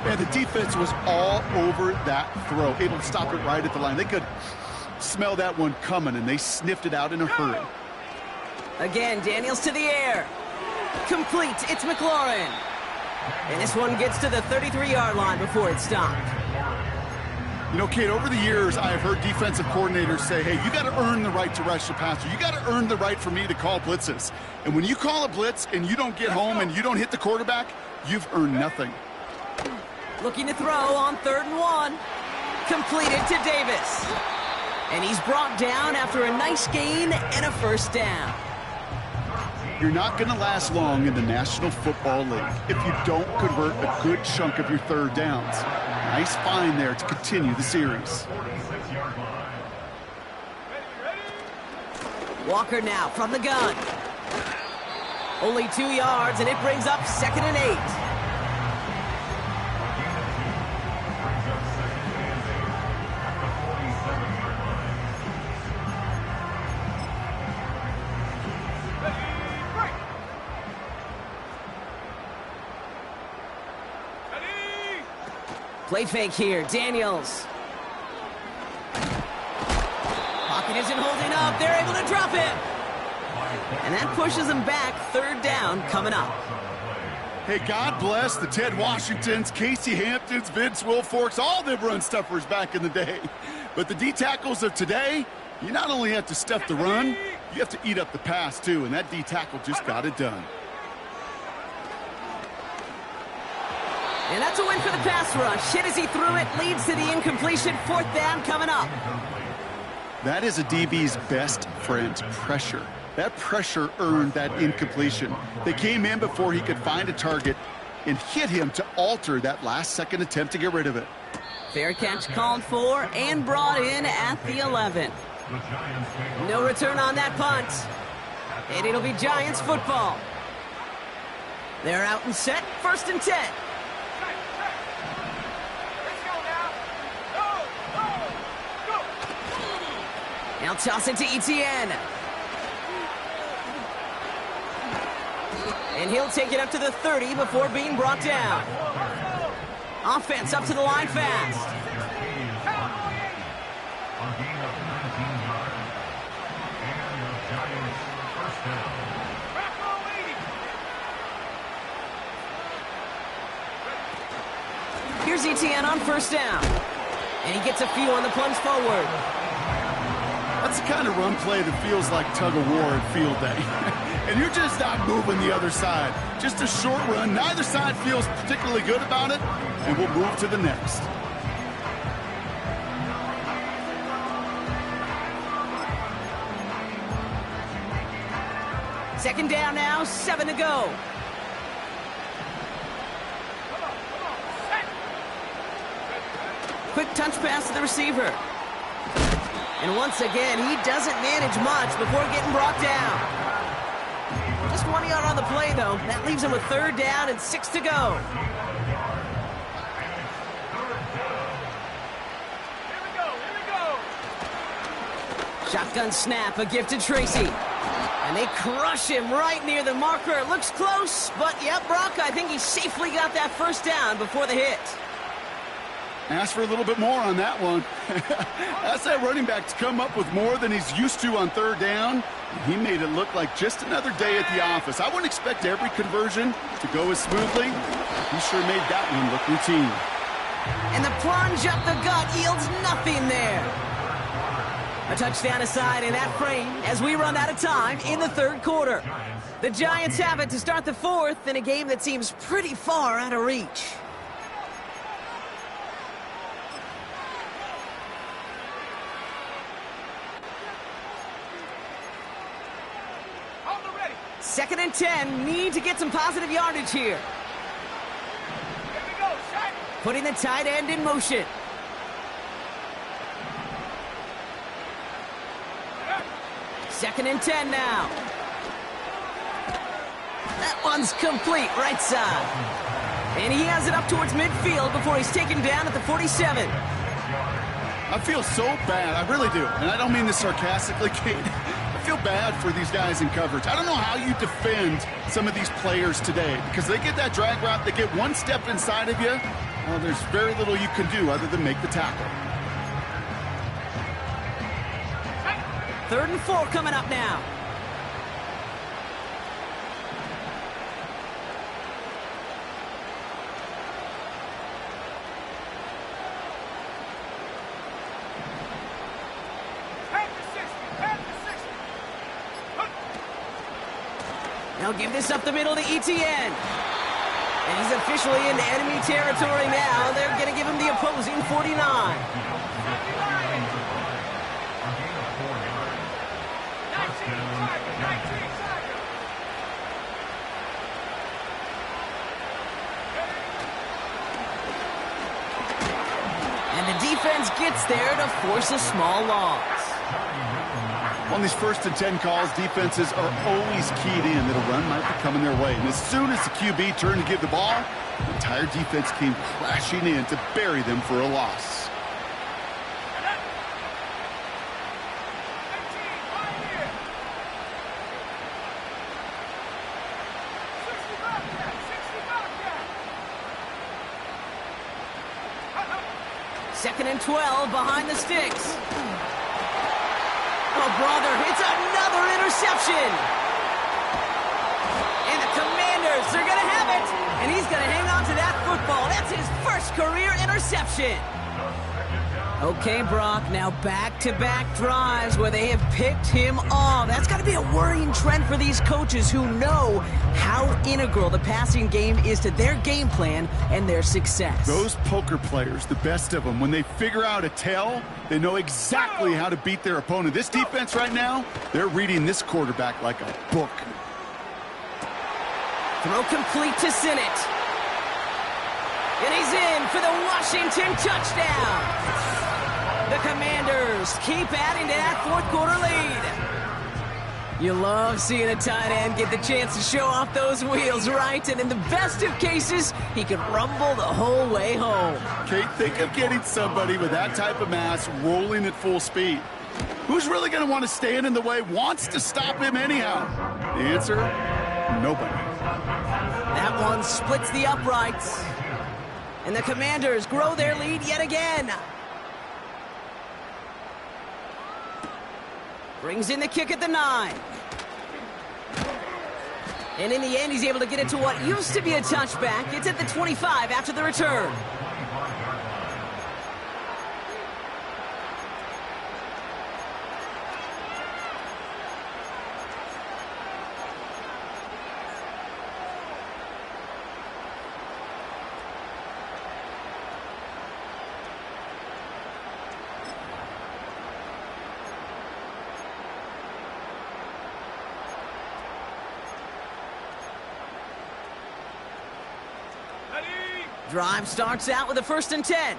And the defense was all over that throw, able to stop it right at the line. They could smell that one coming, and they sniffed it out in a hurry. Again, Daniels to the air. Complete. It's McLaurin. And this one gets to the 33-yard line before it's stopped. You know, Kate, over the years, I've heard defensive coordinators say, hey, you got to earn the right to rush the passer. You got to earn the right for me to call blitzes. And when you call a blitz and you don't get home and you don't hit the quarterback, you've earned nothing. Looking to throw on 3rd and 1. Completed to Davis. And he's brought down after a nice gain and a 1st down. You're not going to last long in the National Football League if you don't convert a good chunk of your third downs. Nice find there to continue the series. Walker now from the gun. Only 2 yards, and it brings up 2nd and 8. Play fake here, Daniels. Pocket isn't holding up. They're able to drop it. And that pushes them back. 3rd down coming up. Hey, God bless the Ted Washingtons, Casey Hamptons, Vince Wilforks, all them run stuffers back in the day. But the D-tackles of today, you not only have to stuff the run, you have to eat up the pass too, and that D-tackle just got it done. And that's a win for the pass rush. Hit as he threw it, leads to the incompletion. 4th down coming up. That is a DB's best friend, pressure. That pressure earned that incompletion. They came in before he could find a target and hit him to alter that last-second attempt to get rid of it. Fair catch called for and brought in at the 11. No return on that punt. And it'll be Giants football. They're out and set. 1st and 10. Now toss it to Etienne. And he'll take it up to the 30 before being brought down. Offense up to the line fast. Here's Etienne on 1st down. And he gets a few on the plunge forward. That's the kind of run play that feels like tug-of-war at field day. And you're just not moving the other side. Just a short run. Neither side feels particularly good about it, and we'll move to the next. Second down now, 7 to go. Quick touch pass to the receiver. And once again, he doesn't manage much before getting brought down. Just 1 yard on the play, though. That leaves him with 3rd down and 6 to go. Shotgun snap, a gift to Tracy. And they crush him right near the marker. It looks close, but yep, Brock, I think he safely got that 1st down before the hit. Ask for a little bit more on that one. That's that running back to come up with more than he's used to on 3rd down. He made it look like just another day at the office. I wouldn't expect every conversion to go as smoothly. He sure made that one look routine. And the plunge up the gut yields nothing there. A touchdown aside in that frame as we run out of time in the 3rd quarter. The Giants have it to start the 4th in a game that seems pretty far out of reach. Second and 10, need to get some positive yardage here. Putting the tight end in motion. Second and 10 now. That one's complete, right side. And he has it up towards midfield before he's taken down at the 47. I feel so bad, I really do. And I don't mean this sarcastically, Kate. I feel bad for these guys in coverage. I don't know how you defend some of these players today because they get that drag route, they get one step inside of you. Well, there's very little you can do other than make the tackle. 3rd and 4 coming up now. They'll give this up the middle to Etienne. And he's officially into enemy territory now. They're going to give him the opposing 49. defense gets there to force a small loss. On these 1st and 10 calls, defenses are always keyed in that a run might be coming their way. And as soon as the QB turned to give the ball, the entire defense came crashing in to bury them for a loss. Second and 12 behind the sticks. Oh, brother, it's another interception. And the Commanders, they're going to have it. And he's going to hang on to that football. That's his first career interception. Okay, Brock, now back-to-back drives where they have picked him off. That's got to be a worrying trend for these coaches who know how integral the passing game is to their game plan and their success. Those poker players, the best of them, when they figure out a tell, they know exactly how to beat their opponent. This defense right now, they're reading this quarterback like a book. Throw complete to Sinnott. And he's in for the Washington touchdown. The Commanders keep adding to that fourth-quarter lead. You love seeing a tight end get the chance to show off those wheels, right? And in the best of cases, he can rumble the whole way home. Kate, think of getting somebody with that type of mass rolling at full speed. Who's really going to want to stand in the way, wants to stop him anyhow? The answer, nobody. That one splits the uprights. And the Commanders grow their lead yet again. Brings in the kick at the 9. And in the end, he's able to get it to what used to be a touchback. It's at the 25 after the return. Drive starts out with a 1st and 10.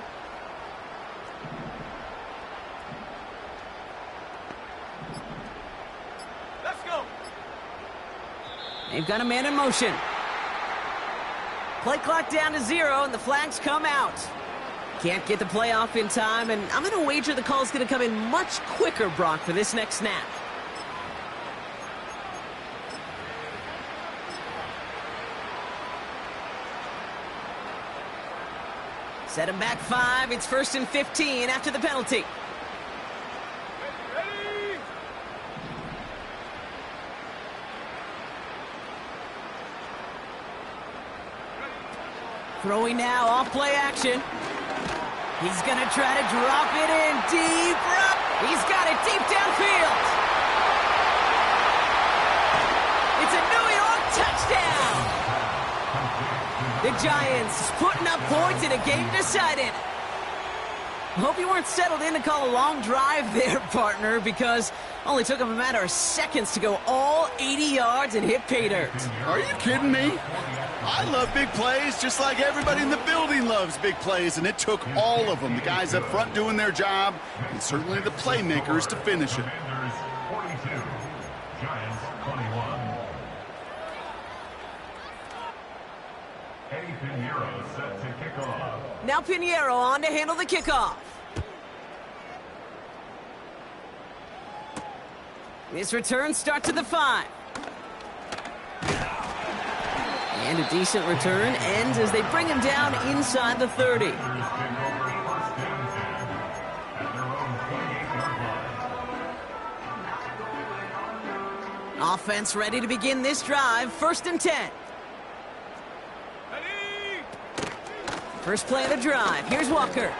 Let's go. They've got a man in motion. Play clock down to 0, and the flags come out. Can't get the play off in time, and I'm going to wager the call is going to come in much quicker, Brock, for this next snap. Set him back 5. It's 1st and 15 after the penalty. Ready? Throwing now, off play action. He's going to try to drop it in deep. He's got it deep downfield. It's a New York touchdown. The Giants putting up points in a game decided. Hope you weren't settled in to call a long drive there, partner, because only took him a matter of seconds to go all 80 yards and hit pay dirt. Are you kidding me? I love big plays just like everybody in the building loves big plays, and it took all of them, the guys up front doing their job, and certainly the playmakers to finish it. Now Pinheiro on to handle the kickoff. This return starts at the 5. And a decent return ends as they bring him down inside the 30. Offense ready to begin this drive. 1st and 10. First play of the drive. Here's Walker.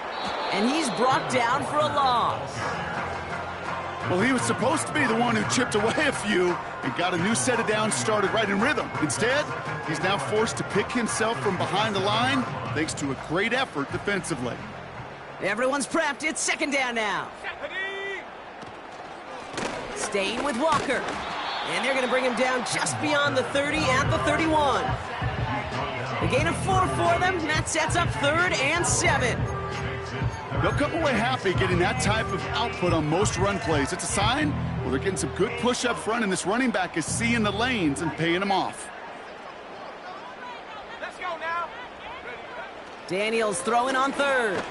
And he's brought down for a loss. Well, he was supposed to be the one who chipped away a few and got a new set of downs started right in rhythm. Instead, he's now forced to pick himself from behind the line thanks to a great effort defensively. Everyone's prepped. It's 2nd down now. Staying with Walker. And they're going to bring him down just beyond the 30 at the 31. A gain of 4 for them. That sets up 3rd and 7. They'll come away happy getting that type of output on most run plays. It's a sign, well, they're getting some good push up front, and this running back is seeing the lanes and paying them off. Let's go now. Daniels throwing on third.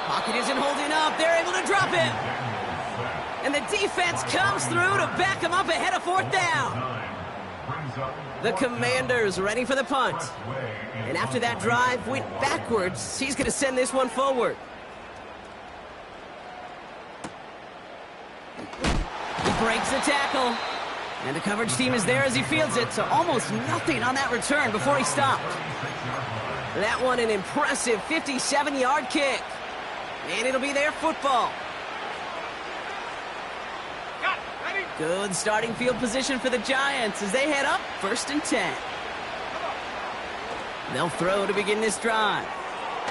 Pocket isn't holding up. They're able to drop him. And the defense comes through to back him up ahead of fourth down. The Commanders ready for the punt. And after that drive went backwards, he's going to send this one forward. He breaks the tackle. And the coverage team is there as he fields it, so almost nothing on that return before he stopped. That one an impressive 57-yard kick. And it'll be their football. Good starting field position for the Giants as they head up 1st and 10. They'll throw to begin this drive.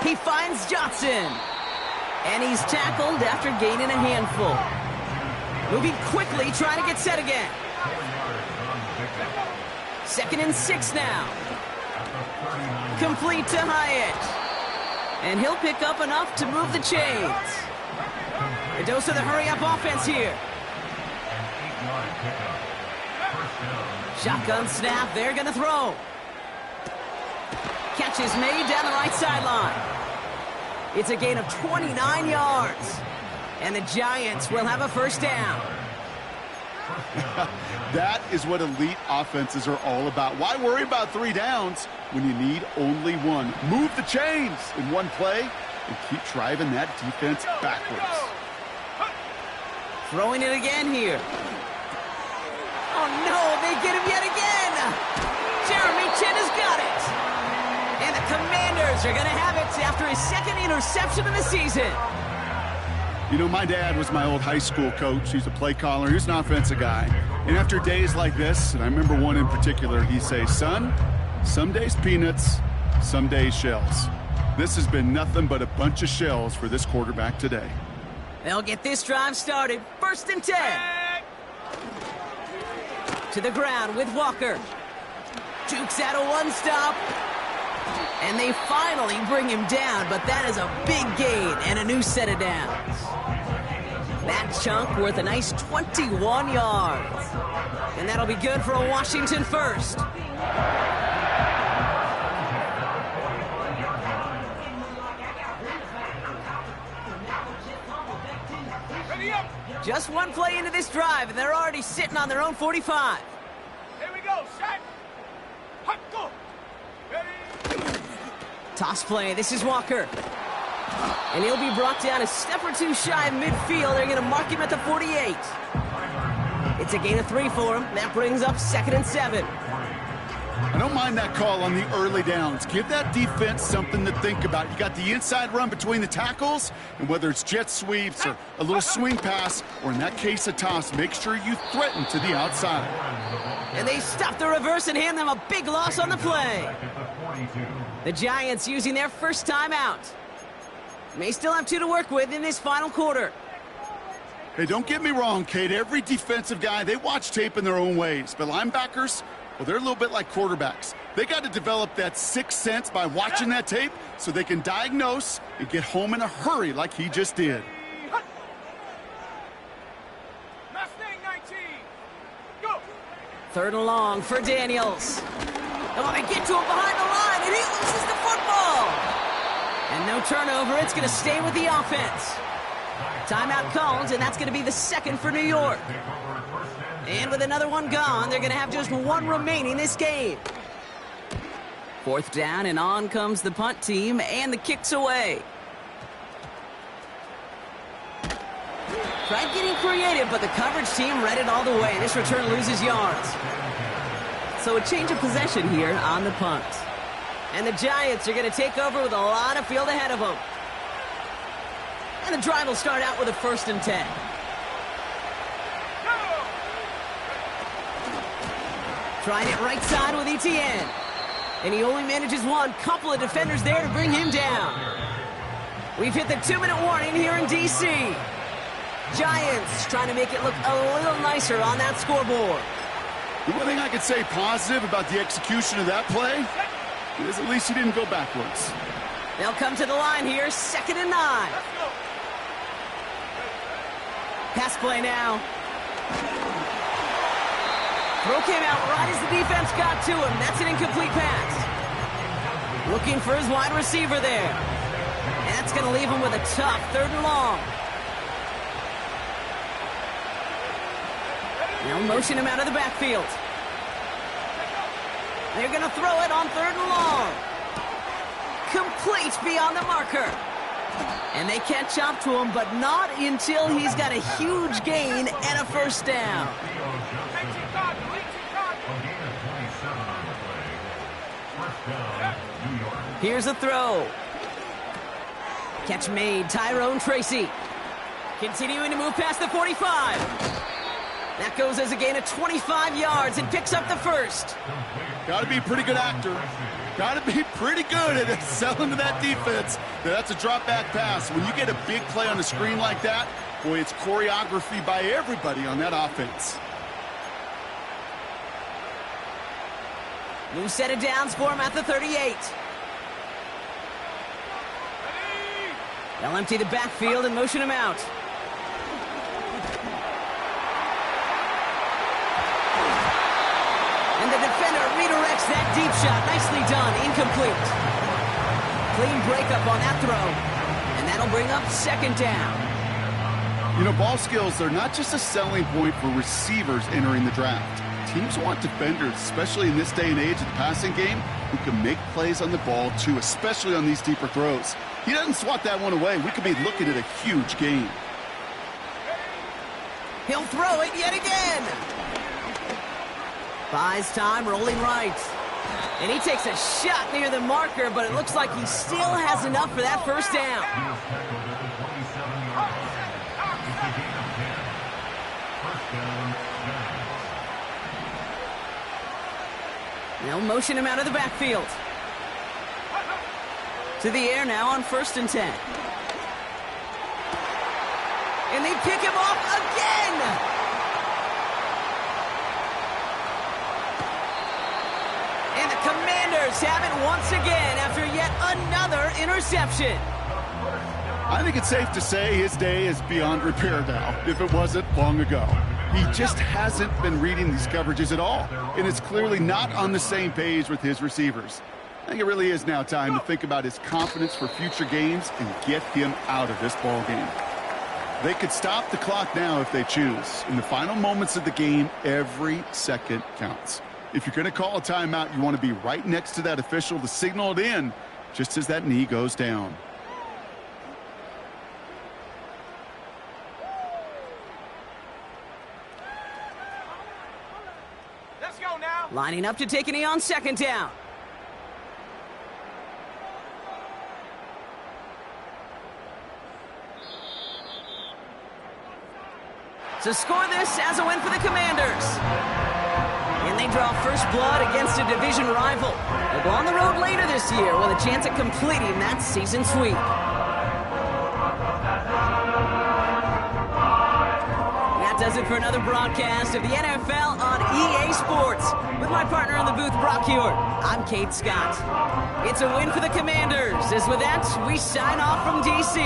He finds Johnson. And he's tackled after gaining a handful. Moving quickly, trying to get set again. 2nd and 6 now. Complete to Hyatt. And he'll pick up enough to move the chains. A dose of the hurry-up offense here. Shotgun snap, they're going to throw. Catch is made down the right sideline. It's a gain of 29 yards. And the Giants will have a first down. That is what elite offenses are all about. Why worry about 3 downs when you need only 1? Move the chains in one play and keep driving that defense backwards. Throwing it again here. Oh, no, they get him yet again. Jeremy Chinn has got it. And the Commanders are going to have it after his 2nd interception of the season. You know, my dad was my old high school coach. He's a play caller. He's an offensive guy. And after days like this, and I remember one in particular, he'd say, son, some days peanuts, some days shells. This has been nothing but a bunch of shells for this quarterback today. They'll get this drive started. 1st and 10. To the ground with Walker. Jukes out a one-stop. And they finally bring him down, but that is a big gain and a new set of downs. That chunk worth a nice 21 yards. And that'll be good for a Washington first. Just one play into this drive, and they're already sitting on their own 45. Here we go, set. Hot, go. Ready. Toss play, this is Walker. And he'll be brought down a step or 2 shy of midfield. They're going to mark him at the 48. It's a gain of 3 for him. That brings up 2nd and 7. I don't mind that call on the early downs. Give that defense something to think about. You got the inside run between the tackles, and whether it's jet sweeps or a little swing pass, or in that case a toss, make sure you threaten to the outside. And they stop the reverse and hand them a big loss on the play. The Giants using their first timeout. May still have 2 to work with in this final quarter. Hey, don't get me wrong, Kate. Every defensive guy, they watch tape in their own ways. But linebackers, well, they're a little bit like quarterbacks. They got to develop that 6th sense by watching that tape so they can diagnose and get home in a hurry like he just did. Mustang 19. Go. 3rd and long for Daniels. Oh, they get to him behind the line, and he loses the football. And no turnover. It's going to stay with the offense. Timeout called, and that's going to be the 2nd for New York. And with another one gone, they're going to have just 1 remaining this game. 4th down, and on comes the punt team, and the kick's away. Tried getting creative, but the coverage team read it all the way. This return loses yards. So a change of possession here on the punt. And the Giants are going to take over with a lot of field ahead of them. And the drive will start out with a 1st and 10. Trying it right side with Etienne. And he only manages one. Couple of defenders there to bring him down. We've hit the 2-minute warning here in D.C. Giants trying to make it look a little nicer on that scoreboard. The one thing I could say positive about the execution of that play is at least he didn't go backwards. They'll come to the line here, 2nd and 9. Let's go. Pass play now. Throw came out right as the defense got to him. That's an incomplete pass. Looking for his wide receiver there. And that's going to leave him with a tough 3rd and long. They'll motion him out of the backfield. They're going to throw it on 3rd and long. Complete beyond the marker. And they catch up to him, but not until he's got a huge gain and a 1st down. Here's a throw. Catch made, Tyrone Tracy. Continuing to move past the 45. That goes as a gain of 25 yards and picks up the 1st. Got to be a pretty good actor. Got to be pretty good at selling to that defense. That's a drop back pass. When you get a big play on the screen like that, boy, it's choreography by everybody on that offense. New set of downs for him at the 38. They'll empty the backfield and motion him out. And the defender redirects that deep shot. Nicely done. Incomplete. Clean breakup on that throw. And that'll bring up 2nd down. You know, ball skills are not just a selling point for receivers entering the draft. Teams want defenders, especially in this day and age of the passing game, who can make plays on the ball, too, especially on these deeper throws. He doesn't swat that one away. We could be looking at a huge gain. He'll throw it yet again. Buys time, rolling right. And he takes a shot near the marker, but it looks like he still has enough for that 1st down. They'll motion him out of the backfield. To the air now on 1st and 10. And they pick him off again! And the Commanders have it once again after yet another interception. I think it's safe to say his day is beyond repair now, if it wasn't long ago. He just hasn't been reading these coverages at all, and it's clearly not on the same page with his receivers. I think it really is now time to think about his confidence for future games and get him out of this ball game. They could stop the clock now if they choose. In the final moments of the game, every second counts. If you're going to call a timeout, you want to be right next to that official to signal it in just as that knee goes down. Let's go now. Lining up to take a knee on 2nd down. To score this as a win for the Commanders. And they draw first blood against a division rival. They'll go on the road later this year with a chance at completing that season sweep. That does it for another broadcast of the NFL on EA Sports. With my partner in the booth, Brock Huard, I'm Kate Scott. It's a win for the Commanders, as with that, we sign off from D.C.